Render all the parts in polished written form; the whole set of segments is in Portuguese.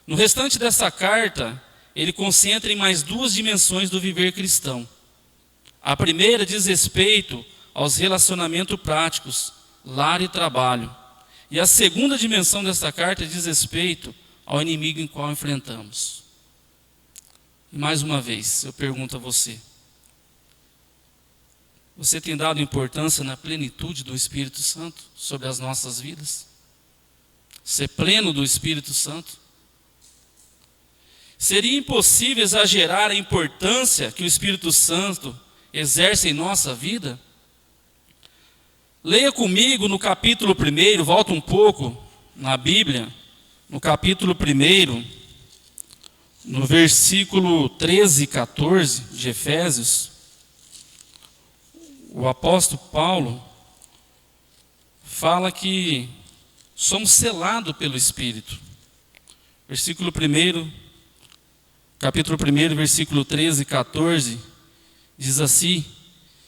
No restante dessa carta, ele concentra em mais duas dimensões do viver cristão. A primeira diz respeito aos relacionamentos práticos, lar e trabalho. E a segunda dimensão dessa carta diz respeito ao inimigo em qual enfrentamos. E mais uma vez, eu pergunto a você: você tem dado importância na plenitude do Espírito Santo sobre as nossas vidas? Ser pleno do Espírito Santo? Seria impossível exagerar a importância que o Espírito Santo exerce em nossa vida? Leia comigo no capítulo 1, volta um pouco na Bíblia, no capítulo 1, no versículo 13 e 14 de Efésios, o apóstolo Paulo fala que somos selados pelo Espírito. Versículo 1, capítulo 1, versículo 13 e 14, diz assim: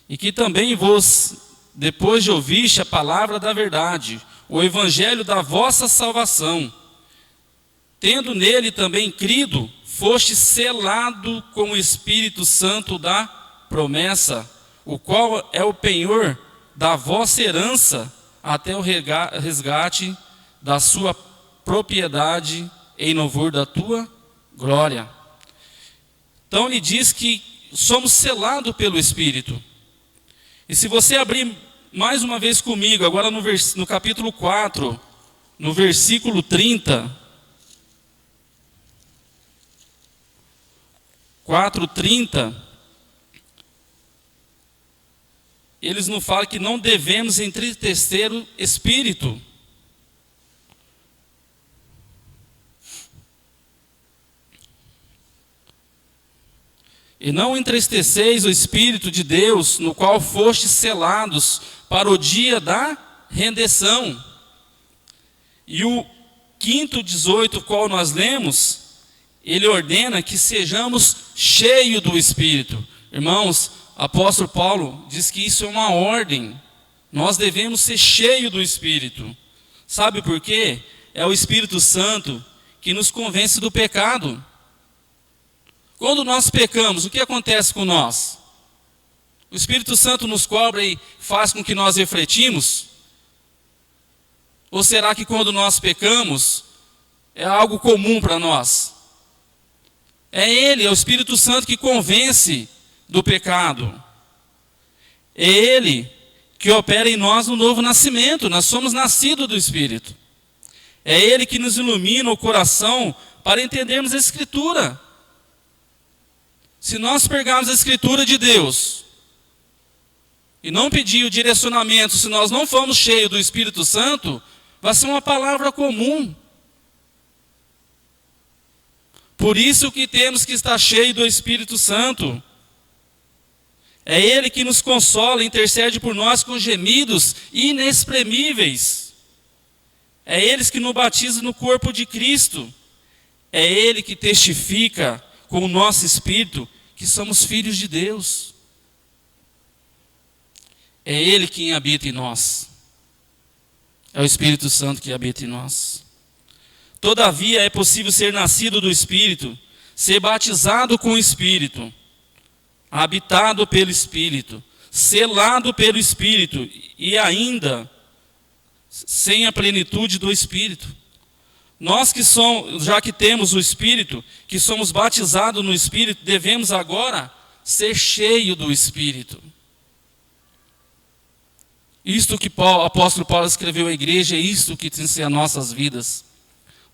e que também vos, depois de ouviste a palavra da verdade, o evangelho da vossa salvação, tendo nele também crido, foste selado com o Espírito Santo da promessa, o qual é o penhor da vossa herança até o resgate da sua propriedade em louvor da tua glória. Então ele diz que somos selados pelo Espírito. E se você abrir mais uma vez comigo, agora no capítulo 4, no versículo 30, 4:30, eles nos falam que não devemos entristecer o Espírito. E não entristeceis o Espírito de Deus, no qual fostes selados para o dia da redenção. E o 5:18, qual nós lemos, ele ordena que sejamos cheios do Espírito. Irmãos, apóstolo Paulo diz que isso é uma ordem. Nós devemos ser cheios do Espírito. Sabe por quê? É o Espírito Santo que nos convence do pecado. Quando nós pecamos, o que acontece com nós? O Espírito Santo nos cobra e faz com que nós refletimos? Ou será que quando nós pecamos, é algo comum para nós? É Ele, é o Espírito Santo que convence do pecado. É Ele que opera em nós no novo nascimento. Nós somos nascidos do Espírito. É Ele que nos ilumina o coração para entendermos a Escritura. Se nós pegarmos a Escritura de Deus e não pedir o direcionamento, se nós não formos cheios do Espírito Santo, vai ser uma palavra comum. Por isso que temos que estar cheios do Espírito Santo. É Ele que nos consola, intercede por nós com gemidos inexprimíveis. É Ele que nos batiza no corpo de Cristo. É Ele que testifica com o nosso espírito que somos filhos de Deus. É Ele quem habita em nós. É o Espírito Santo que habita em nós. Todavia é possível ser nascido do Espírito, ser batizado com o Espírito, habitado pelo Espírito, selado pelo Espírito e ainda sem a plenitude do Espírito. Nós que somos, já que temos o Espírito, que somos batizados no Espírito, devemos agora ser cheios do Espírito. Isto que o apóstolo Paulo escreveu à igreja, é isto que tem que ser as nossas vidas.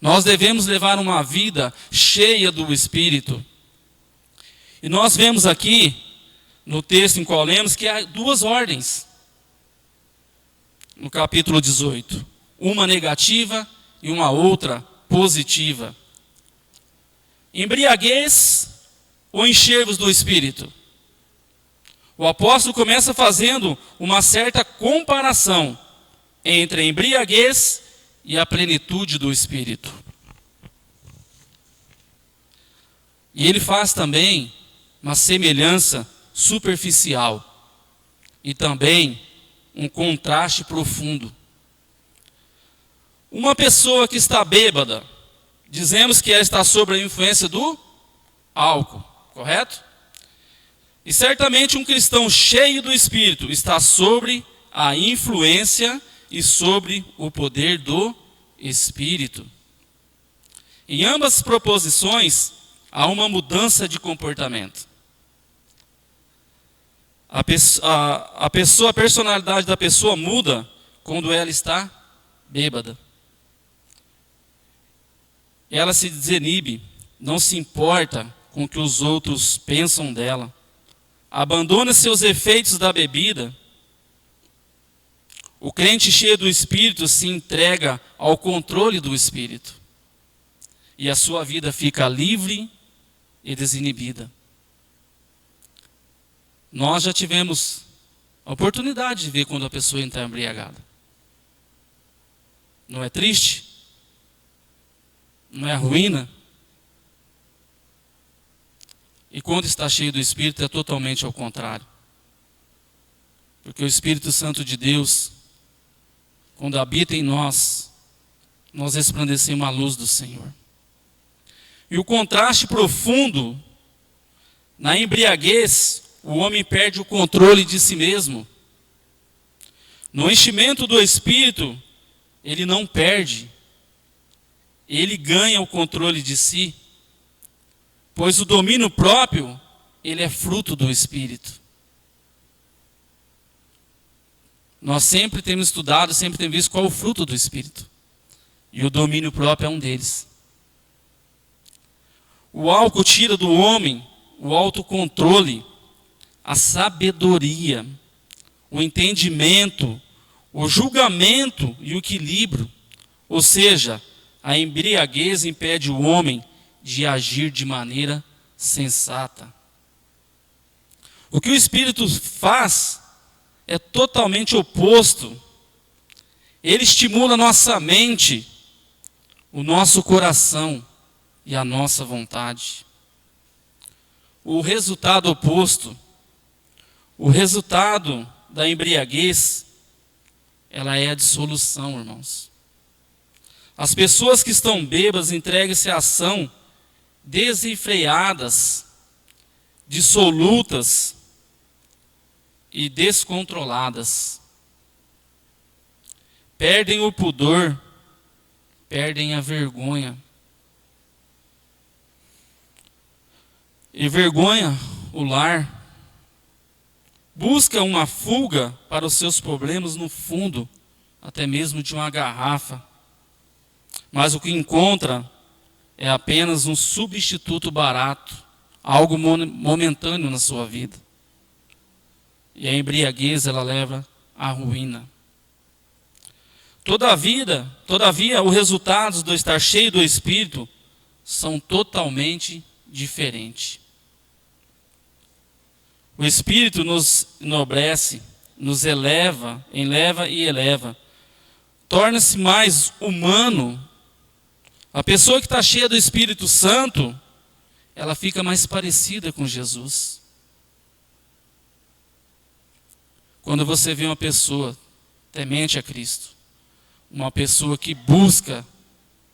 Nós devemos levar uma vida cheia do Espírito. E nós vemos aqui, no texto em qual lemos, que há duas ordens. No capítulo 18. Uma negativa e uma outra positiva. Embriaguez ou encher-vos do Espírito? O apóstolo começa fazendo uma certa comparação entre a embriaguez e a plenitude do Espírito. E ele faz também uma semelhança superficial e também um contraste profundo. Uma pessoa que está bêbada, dizemos que ela está sob a influência do álcool, correto? E certamente um cristão cheio do Espírito está sobre a influência e sobre o poder do Espírito. Em ambas as proposições, há uma mudança de comportamento. A personalidade da pessoa muda quando ela está bêbada. Ela se desinibe, não se importa com o que os outros pensam dela. Abandona seus efeitos da bebida. O crente cheio do Espírito se entrega ao controle do Espírito. E a sua vida fica livre e desinibida. Nós já tivemos a oportunidade de ver quando a pessoa está embriagada. Não é triste? Não é ruína? E quando está cheio do Espírito é totalmente ao contrário. Porque o Espírito Santo de Deus, quando habita em nós, nós resplandecemos a luz do Senhor. E o contraste profundo, na embriaguez, o homem perde o controle de si mesmo. No enchimento do Espírito, ele não perde, ele ganha o controle de si, pois o domínio próprio, ele é fruto do Espírito. Nós sempre temos estudado, sempre temos visto qual é o fruto do Espírito. E o domínio próprio é um deles. O álcool tira do homem o autocontrole, a sabedoria, o entendimento, o julgamento e o equilíbrio. Ou seja, a embriaguez impede o homem de agir de maneira sensata. O que o Espírito faz é totalmente oposto. Ele estimula nossa mente, o nosso coração e a nossa vontade. O resultado oposto, o resultado da embriaguez, ela é a dissolução, irmãos. As pessoas que estão bêbadas entregam-se à ação desenfreadas, dissolutas e descontroladas. Perdem o pudor, perdem a vergonha. E vergonha o lar. Busca uma fuga para os seus problemas no fundo, até mesmo de uma garrafa. Mas o que encontra é apenas um substituto barato, algo momentâneo na sua vida. E a embriaguez, ela leva à ruína. Todavia, os resultados do estar cheio do Espírito são totalmente diferentes. O Espírito nos enobrece, nos eleva e eleva. Torna-se mais humano. A pessoa que está cheia do Espírito Santo, ela fica mais parecida com Jesus. Quando você vê uma pessoa temente a Cristo, uma pessoa que busca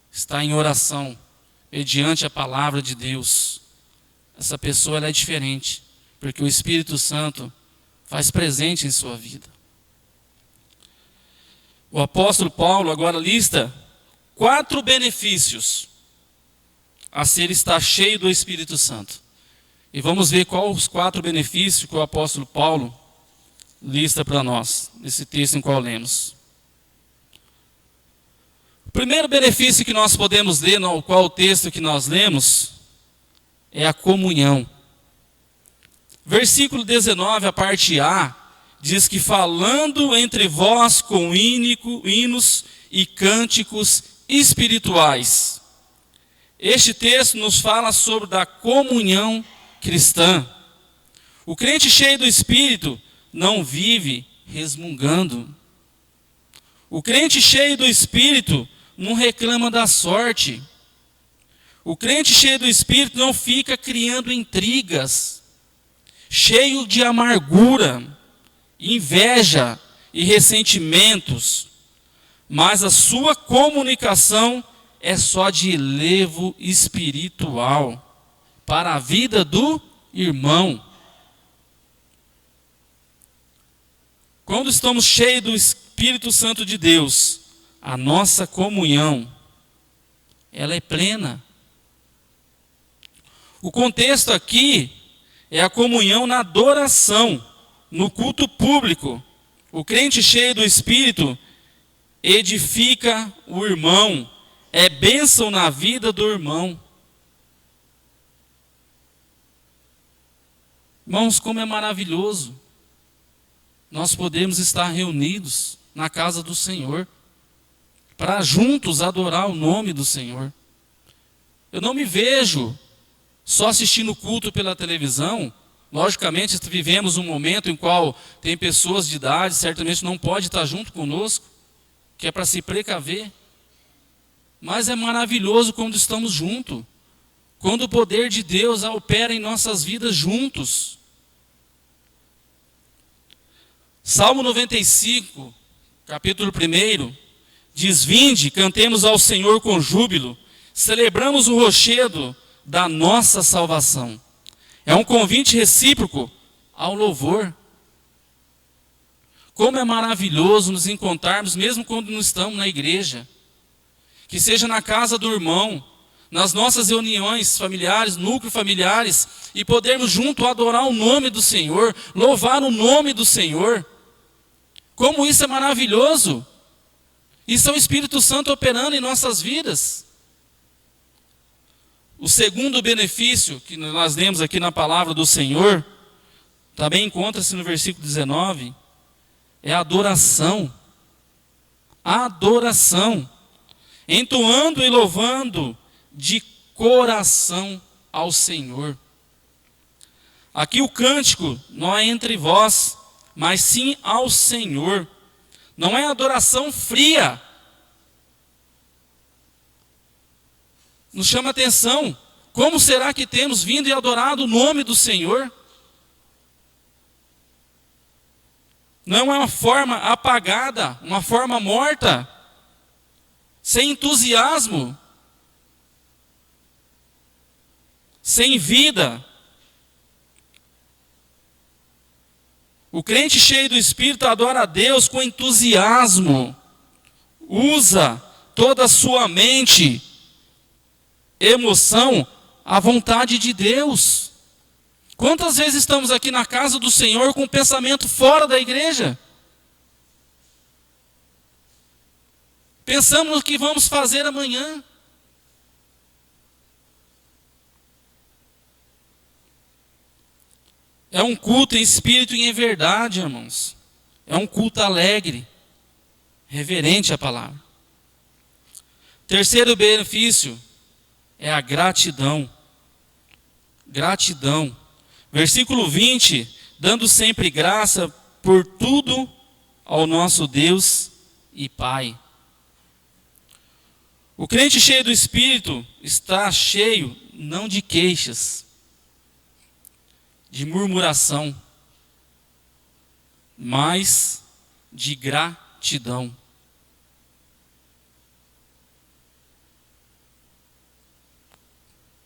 estar em oração, mediante a palavra de Deus, essa pessoa ela é diferente, porque o Espírito Santo faz presente em sua vida. O apóstolo Paulo agora lista 4 benefícios a ser estar cheio do Espírito Santo. E vamos ver quais os 4 benefícios que o apóstolo Paulo lista para nós, nesse texto em qual lemos. O primeiro benefício que nós podemos ler, no qual o texto que nós lemos, é a comunhão. Versículo 19, a parte A, diz que falando entre vós com hinos e cânticos espirituais. Este texto nos fala sobre a comunhão cristã. O crente cheio do Espírito não vive resmungando. O crente cheio do Espírito não reclama da sorte. O crente cheio do Espírito não fica criando intrigas, cheio de amargura, inveja e ressentimentos, mas a sua comunicação é só de elevo espiritual para a vida do irmão. Quando estamos cheios do Espírito Santo de Deus, a nossa comunhão, ela é plena. O contexto aqui é a comunhão na adoração, no culto público. O crente cheio do Espírito edifica o irmão, é bênção na vida do irmão. Irmãos, como é maravilhoso nós podemos estar reunidos na casa do Senhor, para juntos adorar o nome do Senhor. Eu não me vejo só assistindo culto pela televisão. Logicamente, vivemos um momento em qual tem pessoas de idade, certamente não pode estar junto conosco, que é para se precaver. Mas é maravilhoso quando estamos juntos, quando o poder de Deus opera em nossas vidas juntos. Salmo 95, capítulo 1, diz: vinde, cantemos ao Senhor com júbilo, celebramos o rochedo da nossa salvação. É um convite recíproco ao louvor. Como é maravilhoso nos encontrarmos, mesmo quando não estamos na igreja. Que seja na casa do irmão, nas nossas reuniões familiares, núcleos familiares, e podermos junto adorar o nome do Senhor, louvar o nome do Senhor. Como isso é maravilhoso! Isso é o Espírito Santo operando em nossas vidas. O segundo benefício que nós lemos aqui na palavra do Senhor, também encontra-se no versículo 19, é a adoração. A adoração. Entoando e louvando de coração ao Senhor. Aqui o cântico não é entre vós, mas sim ao Senhor. Não é adoração fria. Nos chama a atenção. Como será que temos vindo e adorado o nome do Senhor? Não é uma forma apagada, uma forma morta, sem entusiasmo, sem vida. O crente cheio do Espírito adora a Deus com entusiasmo, usa toda a sua mente, emoção, à vontade de Deus. Quantas vezes estamos aqui na casa do Senhor com o pensamento fora da igreja? Pensamos no que vamos fazer amanhã. É um culto em espírito e em verdade, irmãos. É um culto alegre, reverente à palavra. Terceiro benefício é a gratidão. Gratidão. Versículo 20, dando sempre graça por tudo ao nosso Deus e Pai. O crente cheio do Espírito está cheio não de queixas, de murmuração, mas de gratidão.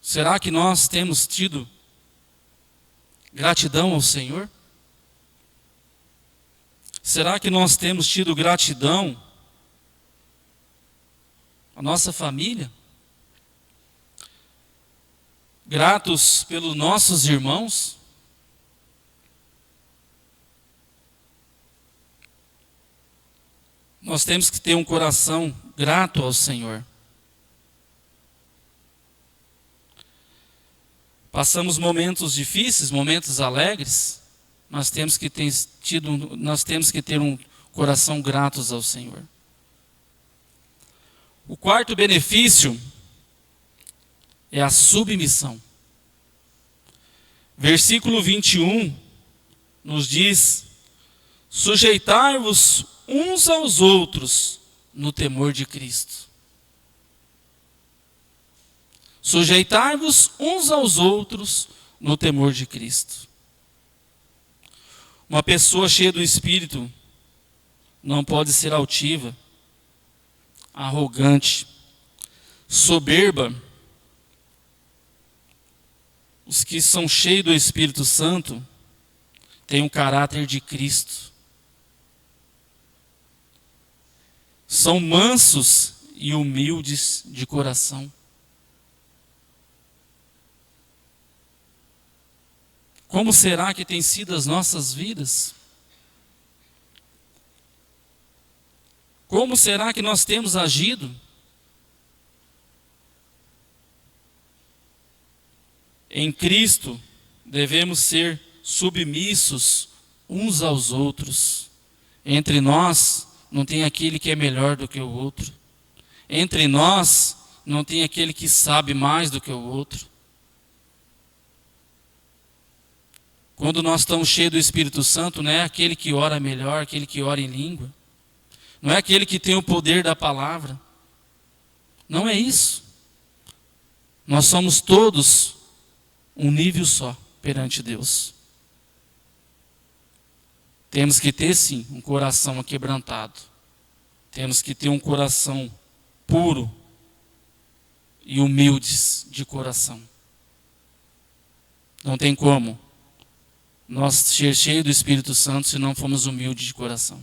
Será que nós temos tido gratidão ao Senhor? Será que nós temos tido gratidão à nossa família? Gratos pelos nossos irmãos? Nós temos que ter um coração grato ao Senhor. Passamos momentos difíceis, momentos alegres, nós temos que ter um coração gratos ao Senhor. O quarto benefício é a submissão. Versículo 21 nos diz: sujeitai-vos uns aos outros no temor de Cristo. Sujeitai-vos uns aos outros no temor de Cristo. Uma pessoa cheia do Espírito não pode ser altiva, arrogante, soberba. Os que são cheios do Espírito Santo têm um caráter de Cristo. São mansos e humildes de coração. Como será que tem sido as nossas vidas? Como será que nós temos agido? Em Cristo, devemos ser submissos uns aos outros. Entre nós, não tem aquele que é melhor do que o outro. Entre nós, não tem aquele que sabe mais do que o outro. Quando nós estamos cheios do Espírito Santo, não é aquele que ora melhor, aquele que ora em língua. Não é aquele que tem o poder da palavra. Não é isso. Nós somos todos um nível só perante Deus. Temos que ter, sim, um coração aquebrantado. Temos que ter um coração puro e humildes de coração. Não tem como nós ser cheios do Espírito Santo se não formos humildes de coração.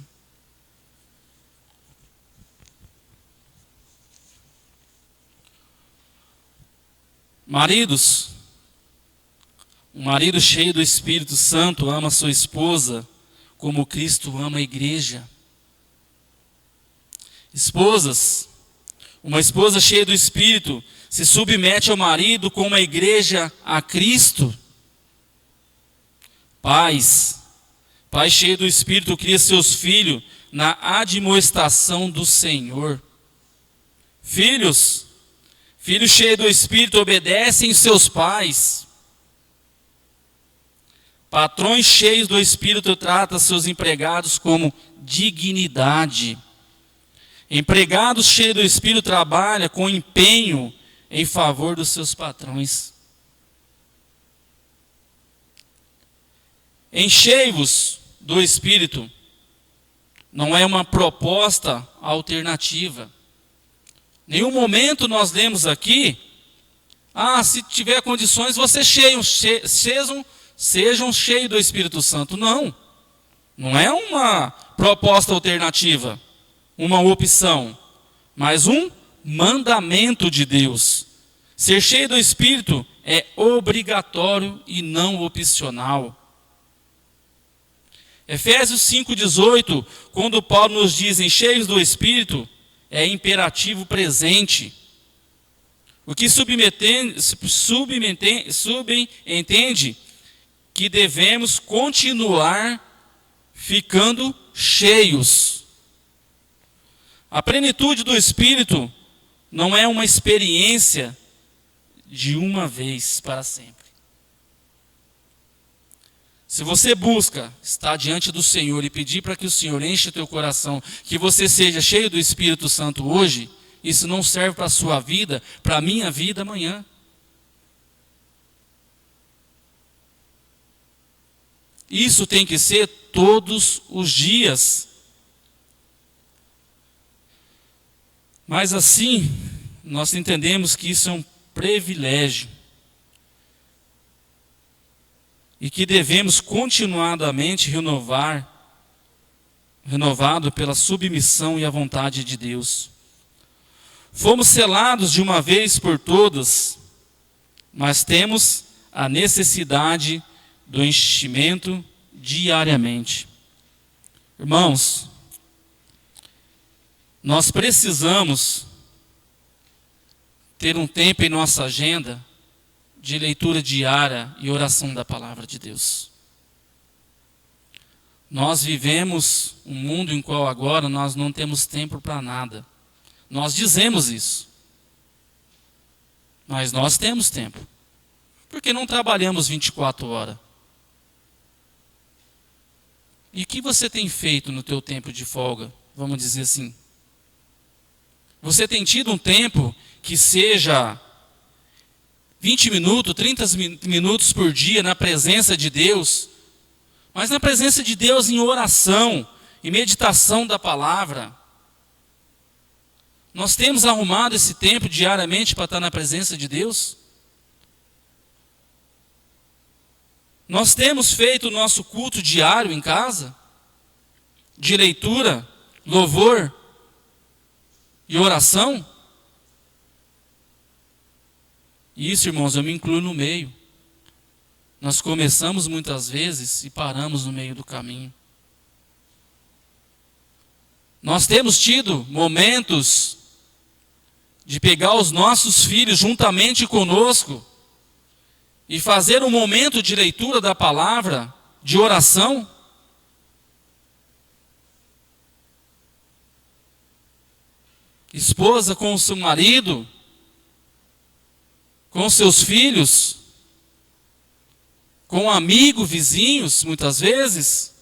Maridos, um marido cheio do Espírito Santo ama sua esposa como Cristo ama a igreja. Esposas, uma esposa cheia do Espírito se submete ao marido como a igreja a Cristo. Pais cheio do Espírito cria seus filhos na admoestação do Senhor. Filhos cheios do Espírito obedecem seus pais. Patrões cheios do Espírito tratam seus empregados como dignidade. Empregados cheios do Espírito trabalham com empenho em favor dos seus patrões. Enchei-vos do Espírito não é uma proposta alternativa. Nenhum momento nós lemos aqui, se tiver condições, vocês sejam cheios do Espírito Santo. Não é uma proposta alternativa, uma opção, mas um mandamento de Deus. Ser cheio do Espírito é obrigatório e não opcional. Efésios 5,18, quando Paulo nos diz cheios do Espírito, é imperativo presente. O que subentende que devemos continuar ficando cheios. A plenitude do Espírito não é uma experiência de uma vez para sempre. Se você busca estar diante do Senhor e pedir para que o Senhor enche o teu coração, que você seja cheio do Espírito Santo hoje, isso não serve para a sua vida, para a minha vida amanhã. Isso tem que ser todos os dias. Mas assim, nós entendemos que isso é um privilégio. E que devemos continuadamente renovado pela submissão e a vontade de Deus. Fomos selados de uma vez por todas, mas temos a necessidade do enchimento diariamente. Irmãos, nós precisamos ter um tempo em nossa agenda de leitura diária e oração da palavra de Deus. Nós vivemos um mundo em qual agora nós não temos tempo para nada. Nós dizemos isso. Mas nós temos tempo. Porque não trabalhamos 24 horas. E o que você tem feito no teu tempo de folga? Vamos dizer assim. Você tem tido um tempo que seja 20 minutos, 30 minutos por dia na presença de Deus, mas na presença de Deus em oração e meditação da palavra. Nós temos arrumado esse tempo diariamente para estar na presença de Deus? Nós temos feito o nosso culto diário em casa? De leitura, louvor e oração? E isso, irmãos, eu me incluo no meio. Nós começamos muitas vezes e paramos no meio do caminho. Nós temos tido momentos de pegar os nossos filhos juntamente conosco e fazer um momento de leitura da palavra, de oração. Esposa com o seu marido, com seus filhos, com amigo, vizinhos, muitas vezes.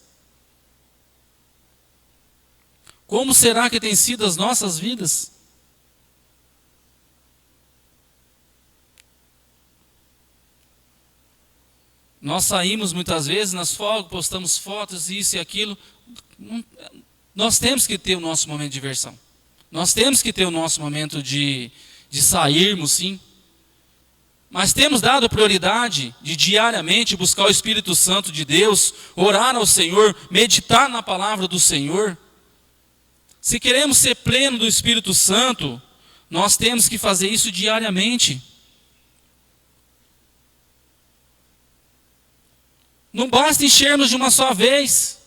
Como será que tem sido as nossas vidas? Nós saímos muitas vezes nas folgas, postamos fotos, isso e aquilo. Nós temos que ter o nosso momento de diversão. Nós temos que ter o nosso momento de sairmos, sim. Mas temos dado prioridade de diariamente buscar o Espírito Santo de Deus, orar ao Senhor, meditar na palavra do Senhor. Se queremos ser plenos do Espírito Santo, nós temos que fazer isso diariamente. Não basta enchermos de uma só vez.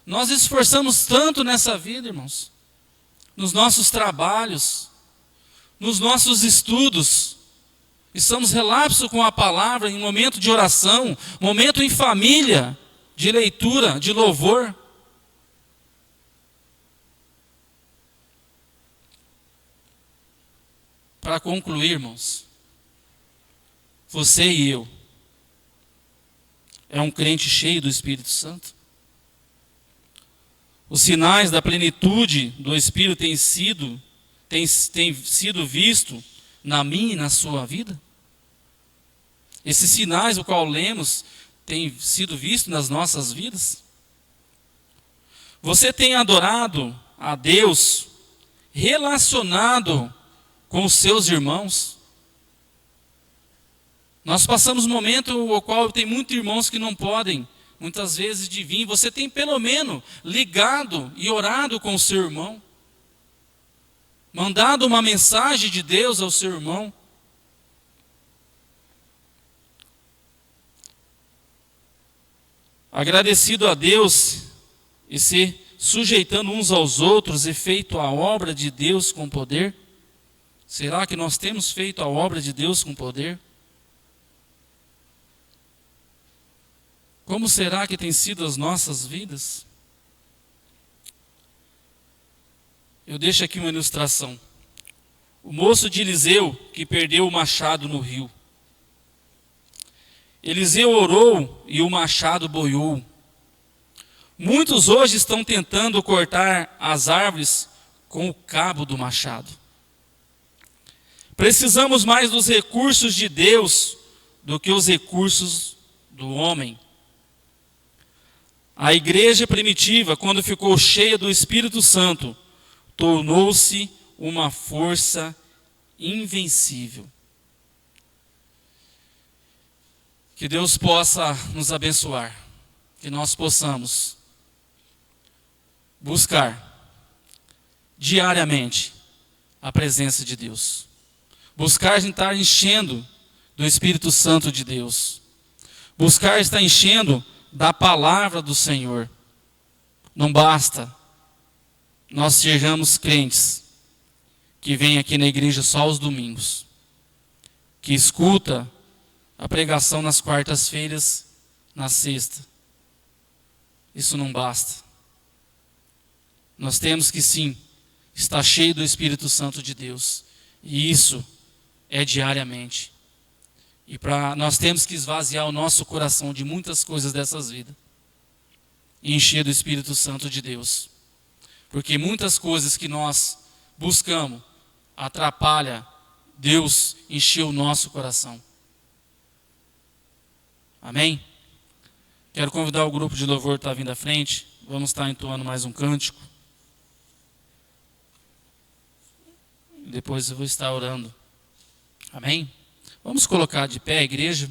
Nós esforçamos tanto nessa vida, irmãos, nos nossos trabalhos, nos nossos estudos, estamos relapso com a palavra em momento de oração, momento em família, de leitura, de louvor. Para concluir, irmãos, você e eu, é um crente cheio do Espírito Santo? Os sinais da plenitude do Espírito têm sido visto na minha e na sua vida? Esses sinais, o qual lemos, têm sido vistos nas nossas vidas? Você tem adorado a Deus relacionado com os seus irmãos? Nós passamos um momento no qual tem muitos irmãos que não podem, muitas vezes, de vir. Você tem pelo menos ligado e orado com o seu irmão? Mandado uma mensagem de Deus ao seu irmão? Agradecido a Deus e se sujeitando uns aos outros e feito a obra de Deus com poder? Será que nós temos feito a obra de Deus com poder? Como será que tem sido as nossas vidas? Eu deixo aqui uma ilustração. O moço de Eliseu que perdeu o machado no rio. Eliseu orou e o machado boiou. Muitos hoje estão tentando cortar as árvores com o cabo do machado. Precisamos mais dos recursos de Deus do que os recursos do homem. A igreja primitiva, quando ficou cheia do Espírito Santo, tornou-se uma força invencível. Que Deus possa nos abençoar, que nós possamos buscar diariamente a presença de Deus. Buscar estar enchendo do Espírito Santo de Deus. Buscar estar enchendo da palavra do Senhor. Não basta nós sejamos crentes que vêm aqui na igreja só aos domingos, que escuta a pregação nas quartas-feiras, na sexta. Isso não basta. Nós temos que sim estar cheio do Espírito Santo de Deus, e isso é diariamente. E nós temos que esvaziar o nosso coração de muitas coisas dessas vidas e encher do Espírito Santo de Deus. Porque muitas coisas que nós buscamos atrapalham Deus encher o nosso coração. Amém? Quero convidar o grupo de louvor que está vindo à frente. Vamos estar entoando mais um cântico. e depois eu vou estar orando. Amém? Vamos colocar de pé, igreja.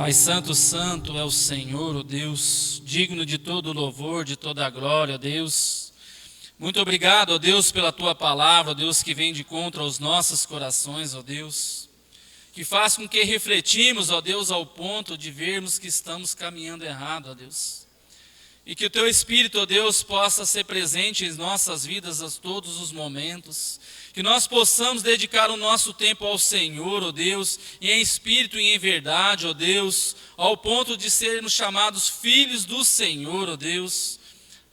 Pai santo, santo é o Senhor, ó Deus, digno de todo louvor, de toda a glória, ó Deus. Muito obrigado, ó Deus, pela Tua palavra, ó Deus, que vem de encontro aos nossos corações, ó Deus. Que faz com que refletimos, ó Deus, ao ponto de vermos que estamos caminhando errado, ó Deus. E que o Teu Espírito, ó Deus, possa ser presente em nossas vidas a todos os momentos. Que nós possamos dedicar o nosso tempo ao Senhor, ó Deus, e em espírito e em verdade, ó Deus, ao ponto de sermos chamados filhos do Senhor, ó Deus.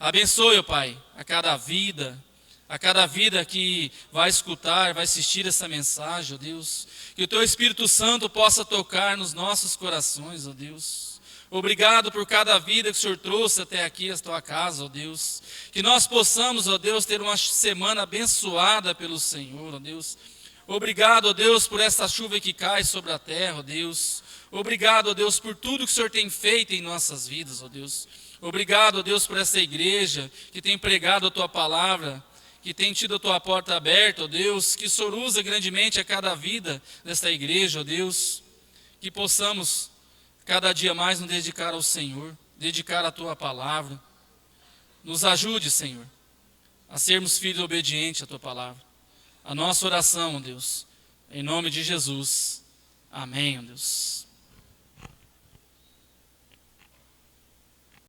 Abençoe, ó Pai, a cada vida que vai escutar, vai assistir essa mensagem, ó Deus. Que o Teu Espírito Santo possa tocar nos nossos corações, ó Deus. Obrigado por cada vida que o Senhor trouxe até aqui, a Tua casa, ó Deus. Que nós possamos, ó Deus, ter uma semana abençoada pelo Senhor, ó Deus. Obrigado, ó Deus, por essa chuva que cai sobre a terra, ó Deus. Obrigado, ó Deus, por tudo que o Senhor tem feito em nossas vidas, ó Deus. Obrigado, ó Deus, por essa igreja que tem pregado a Tua palavra, que tem tido a Tua porta aberta, ó Deus, que o Senhor usa grandemente a cada vida desta igreja, ó Deus, que possamos cada dia mais nos dedicar ao Senhor, dedicar a Tua palavra. Nos ajude, Senhor, a sermos filhos obedientes à Tua palavra. A nossa oração, ó Deus, em nome de Jesus. Amém, ó Deus.